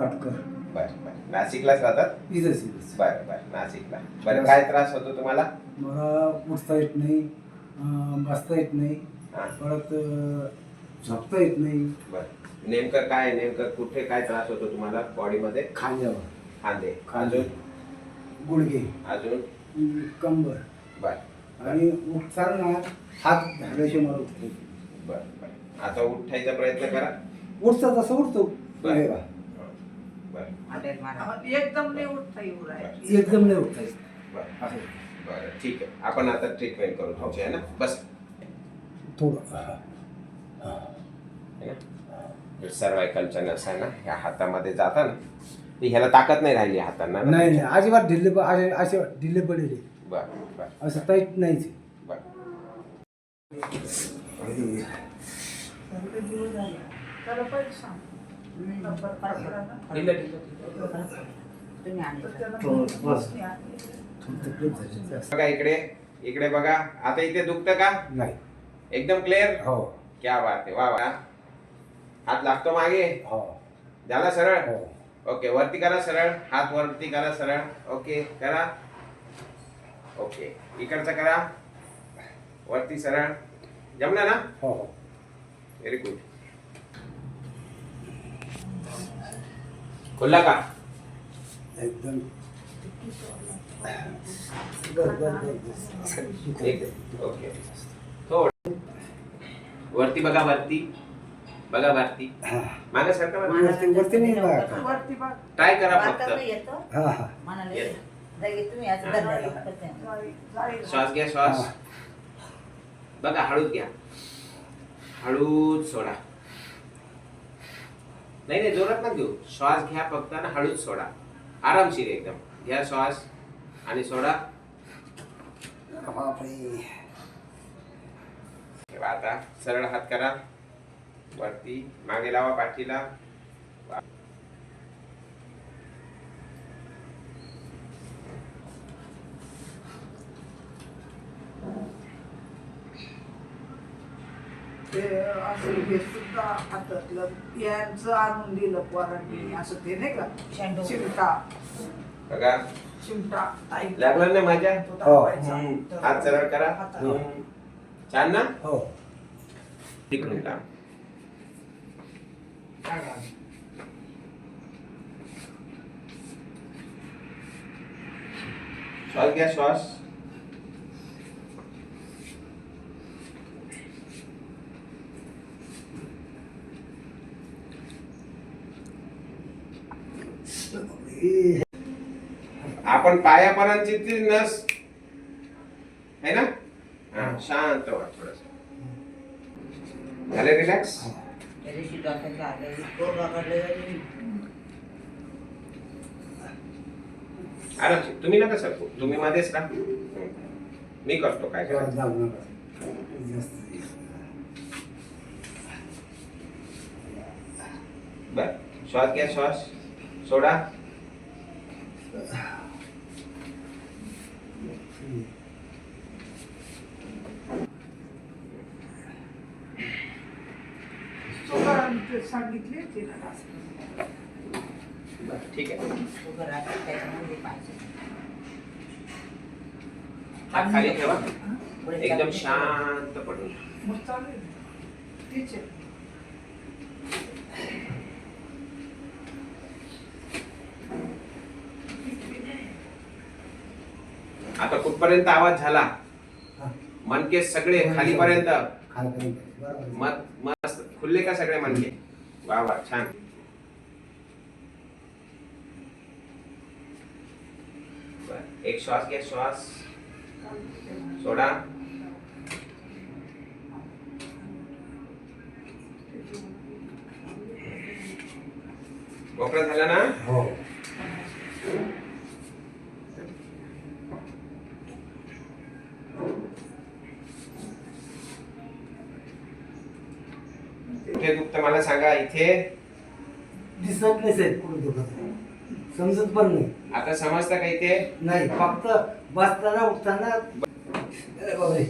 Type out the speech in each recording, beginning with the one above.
काटकर. बर बर. नाशिकलाच राहतात? इथंच. बर बर. नाशिकला. बरं, काय त्रास होतो तुम्हाला? मला उठता येत नाही, बसता येत नाही, हा. परत झोपता येत नाही. बर. नेमकं काय, नेमकं कुठे काय त्रास होतो तुम्हाला बॉडीमध्ये? खांद्यावर, खांदे. खांदे, अजून? गुडघे, अजून? कंबर. बर. आणि उठताना हात धरल्याशिवाय मला उठते. बर बर. आता उठायचा प्रयत्न करा. उठता तसं उठतो. बर. हे बघा. बर एकदम नाही उठता येऊ राहिलं. एकदम नाही उठता येत. बर. असं बरं, ठीक आहे. आपण आता ट्रीटमेंट करू तुमची, आहे ना? बस. थोडं. सर्वायकलच्या नस आहे ना, ह्या हातामध्ये जाता ना, ती ह्याला ताकद नाही राहिली हातांना ना? नाही अजिबात असे ढिल्ले पडेल. बर बर असं टाईट नाहीच. बर. त्याला पहिले सांग. नंबर फरक पडा ना. तुम्ही आणलं. बघा इकडे, इकडे बघा. आता इथे दुखतं का? नाही. एकदम क्लिअर? हो. क्या बात आहे, वा वा. हात लागतो मागे. हो. झाला सरळ? हो. ओके. वरती करा सरळ. हात वरती करा सरळ. ओके करा. ओके. इकडचा करा. वरती सरळ. जमलं ना? हो. Very good. खुल्ला का? एकदम. ओके. थोड वरती बघा, वरती बघा, वरती मागे सारखा वरती नाही बघा. वरती बघ. ट्राय करा वाटतं फक्त. नाही येतो. हा. मनाला येत. येतं. लगे तुम्ही असं धरलेलं करते. जाईल. श्वास घ्या, श्वास बघा. हळूच घ्या, हळूच सोडा. नाही नाही, जोरात ना घेऊ. श्वास घ्या फक्त ना, हळूच सोडा. आरामशीर एकदम घ्या श्वास आणि सोडा. बापरे. आता सरळ हात करा. वरती मागे लावा पाठीला. ते असं हे सुद्धा हातातलं यांचं आणून दिलं पोरांनी. असं ते नाही का शेंडू. चिमटा बघा. चिमटा लागलं ना माझ्या? हात सरळ करा. छान ना? हो. तिकडून का? श्वास घ्या, श्वास. आपण पायापर्यंतची ती नस आहे ना? हा, शांत व्हा थोडस. झाले रिलॅक्स? त्या दिवशी डॉक्टरला आलं, इतकं रगडलं. आरामशीर. तुम्ही नका सरकू, तुम्ही मध्येच राहा. मी करतो काय करायचं. जाऊ नका. जास्त. बर. श्वास घ्या, श्वास सोडा. सांगितले तिला. ठीक आहे. उभं राहतं, त्याच्यामध्ये पाहिजे. हात खाली ठेवा. पुढे एकदम चालू. शांत पडून. मग चालेल. तीच आहे. आता कुठपर्यंत आवाज झाला? मनके सगळे खालीपर्यंत. खालीपर्यंत. बरोबर. मस्त खुलले का सगळे मनके? वा वा, छान. बर. एक श्वास घ्या, श्वास सोडा. मोकळं झालं ना? हो. कुठे दुखतं मला सांगा. इथे दिसत नाही साहेब कुठे दुखत आहे. समजत पण नाही. आता समजतं का इथे? नाही, फक्त बसताना उठताना. अरे बापरे.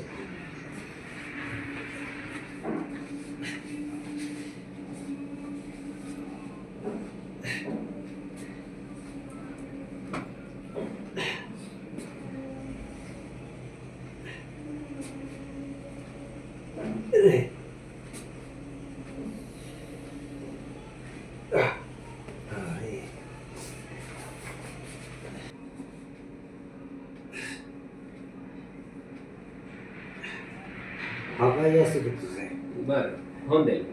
होऊन जाईल.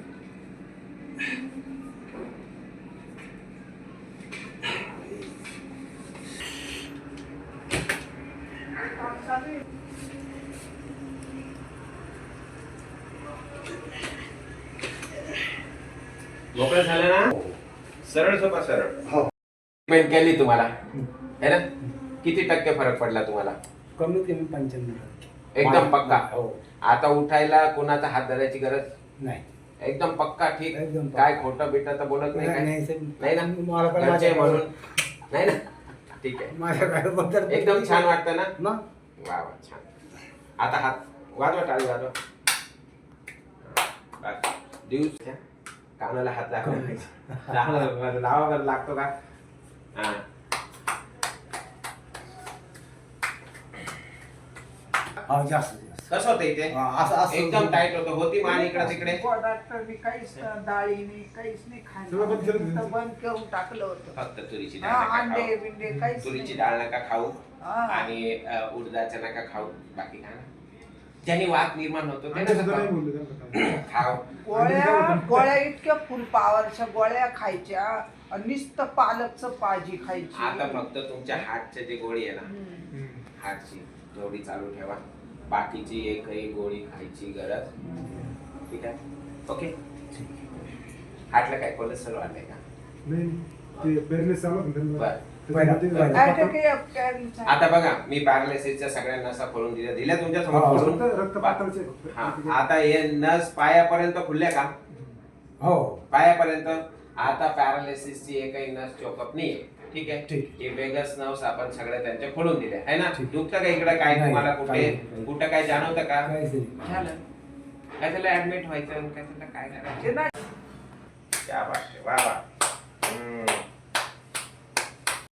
मोकळं झालं ना. सरळ सोपा सरळ. हो. ट्रीटमेंट केली तुम्हाला है ना. किती टक्के फरक पडला तुम्हाला? कमीत कमी 95%. एकदम पक्का. हो. आता उठायला कोणाचा हात धरायची गरज नाही. एकदम पक्का. ठीक. एकदम पक्का. काय खोटं बिटं तर बोलत नाही काय? नाही साहेब. नाही ना. मला पण घरचे माझ्या म्हणून नाही ना. ठीक आहे. माझ्या घराबद्दल एकदम छान वाटतं ना. मग वा वा छान. आता हात वाजवा, टाळी वाजवा. बस. दिवस कानाला हात लावा बरं. लागतो का? हा. हा, जास्त जास्त. कसं होतं इथे? असं एकदम टाईट होतं. होती मान इकडे तिकडे. डॉक्टरनी काहीच डाळी नाही, काहीच नाही सगळं बंद केलं खायचं. तुम्ही? बंद करून टाकलं होतं. फक्त तुरीची हा, डाळ नका अंडे खाऊ. बिंडे काहीच तुरीची नाही. डाळ नका खाऊ हा. आणि उडदाचं नका खाऊ. बाकी खा ना. ज्याने वाद निर्माण होतो ते अंडे नका सुद्धा नाही खाऊ. बोलले त्यांना. खाऊ. गोळ्या इतक्या फुल पॉवरच्या गोळ्या खायच्या आणि नुसतं पालकचं भाजी खायची. आता फक्त तुमच्या हार्टचे जे गोळी आहे ना, हम्म. हार्टची तेवढी चालू ठेवा. बाकीची एकही गोळी खायची गरज. ठीक आहे. ओके. हार्टला काय कोलेस्ट्रॉल वाढलंय का? नाही, ते पॅरालिसिस आला होता त्यांना. बरं. त्याच्यामध्ये काय रक्तपात- ते काय- आता बघा, मी पॅरालिसिसच्या सगळ्या नसा खोलून दिल्या तुमच्या समोर हो. खोलून. फक्त रक्तपाताचे फक्त. हा. आता हे नस पायापर्यंत खुलल्या का? हो. पायापर्यंत. आता पॅरालिसिसची एकही नस चोकअप नाहीये. ठीक आहे. ठीक. हे वेगस नर्व्स आपण सगळ्या त्यांच्या खोलून दिल्या आहे ना. ठीक. दुखतं का इकडे काय? नाही, तुम्हाला कुठे काही- कुठं काय जाणवतं का? काहीच नाही. झालं. काय त्याला ऍडमिट व्हायचं? काय त्याला काय करायचं? ते नाही. क्या बात आहे. वा वा.